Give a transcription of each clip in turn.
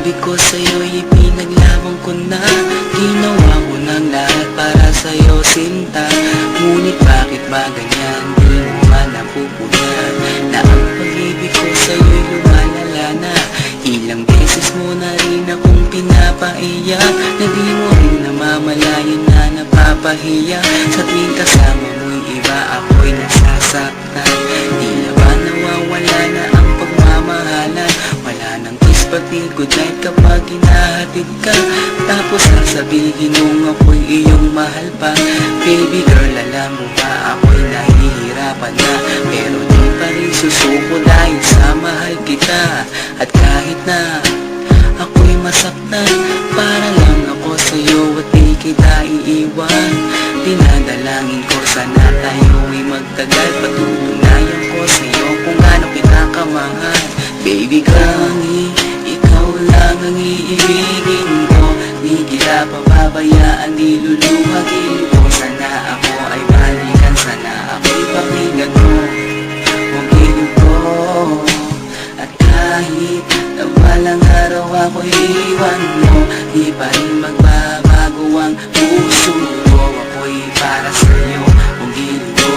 pag-ibig ko sa'yo'y ipinaglaban ko na. Ginawa ko ng lahat para sa'yo, sinta. Ngunit bakit ba ganyan? Di mo man napupunan na ang pag-ibig ko sa'yo'y lumalala na. Ilang beses mo na rin akong pinapaiyak, na di mo rin namamalayan na napapahiya. Sa tuwing kasama mo'y iba, ako'y nasasaktan. Di na ba nawawala na ang pagmamahalan? Wala nang kiss pati good night kapag hinahatid ka. Tapos sasabihin mong ako'y iyong mahal pa. Baby girl, alam mo ba ako'y nahihirapan na, pero di pa rin susuko dahil sa mahal kita. At kahit na ako'y masaktan, para lang ako sa'yo at di kita iiwan. Dinadalangin ko sana tayo'y magtagal, patutunayan ko sa'yo kung gaano kita kamahal. Baby girl, ikaw lang ang iibigin ko. Di kita pababayaan, di luluhagin ko. Sana ako ay balikan, sana ako'y pakinggan mo. Huwag ko. At kahit na walang araw ako'y iwan mo, di pa rin magbabago ang puso ko. Ako'y para sa'yo, huwag ko.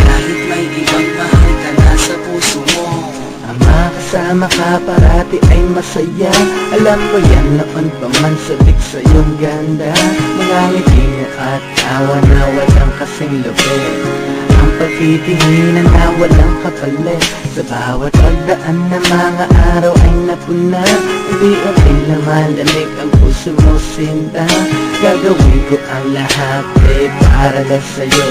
Kahit may ibang mahal ka na sa puso mo. Ang makasama ka parati ay masaya. Alam mo yan noon pa man sabik sa iyong ganda. Mga ngiti mo at tawa na walang kasing lupit. Ang pagtitinginan na walang kapalit. Sa bawat pagdaan na mga araw ay napuna. Unti-unti lumalamig ang puso mo, sinta. Gagawin ko ang lahat para lang sa'yo.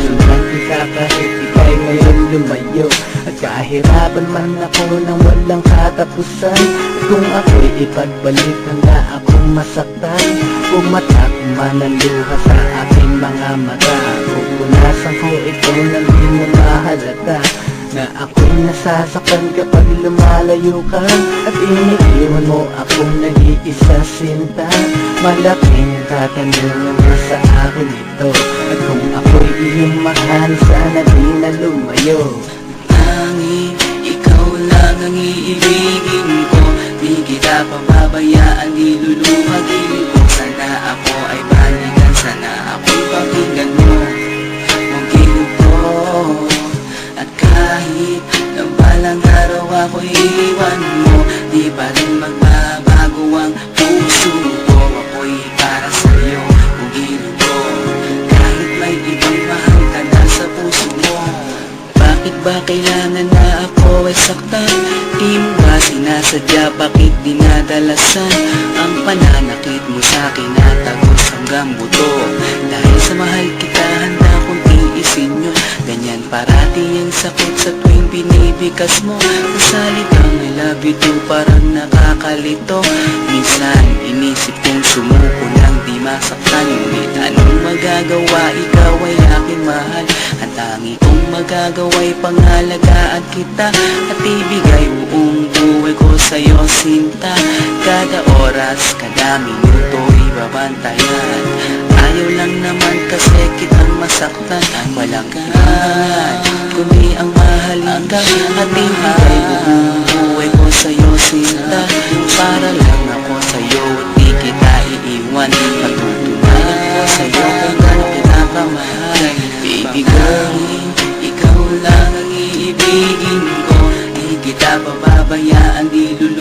Susundan kita kahit ika'y ngayon lumayo. At kahirapan man ako nang walang katapusan. At kung ako'y ipagbalik, handa akong masaktan. Umatak man ang luha sa aking mga mata. Pupunasan ko ito na di mo mahalata, na ako'y nasasaktan kapag lumalayo ka. At iniiwan mo akong nag-iisa, sinta. Malaking katanungan na sa akin ito. At kung ako'y iyong mahal, sana di na lumayo. Ikaw lang ang iibigin ko. Di kita pababayaan, di luluhagin ko. Sana ako ay balikan, sana ako'y pakinggan mo. Huwag ko. At kahit na balang araw ako'y iwan mo, di pa rin magbabago ang puso ko. Ako'y para sa'yo, huwag ko. Kahit may ibang mahal ka na sa puso mo. Bakit ba kailangan na ako ay saktan? Di mo ba sinasadya, bakit dinadalasan? Ang pananakit mo sa'kin natagos hanggang buto. Dahil sa mahal kita, handa kong tiisin yun. Ganyan parati ang sakit sa tuwing binibigas mo. Nasalitang I love you too, parang nakakalito. Minsan inisip kong sumuko nang di masaktan. Ngunit anong magagawa, ikaw ay aking mahal. Ang tangi kong magagawa'y pangalagaan kita at ibigay buong buhay ko sa'yo, sinta. Kada oras, kada minuto'y babantayan. Ayaw lang naman kasi kitang masaktan. Walang kahan, kundi ang mahalin ka. At ibigay buong buhay ko sa'yo, sinta. Para lang ako sa'yo at di kita iiwan. Patutunayan ko sa'yo kung gaano kita kamahal. Baby girl, ikaw lang ang iibigin ko. Di kita pababayaan, di luluhagin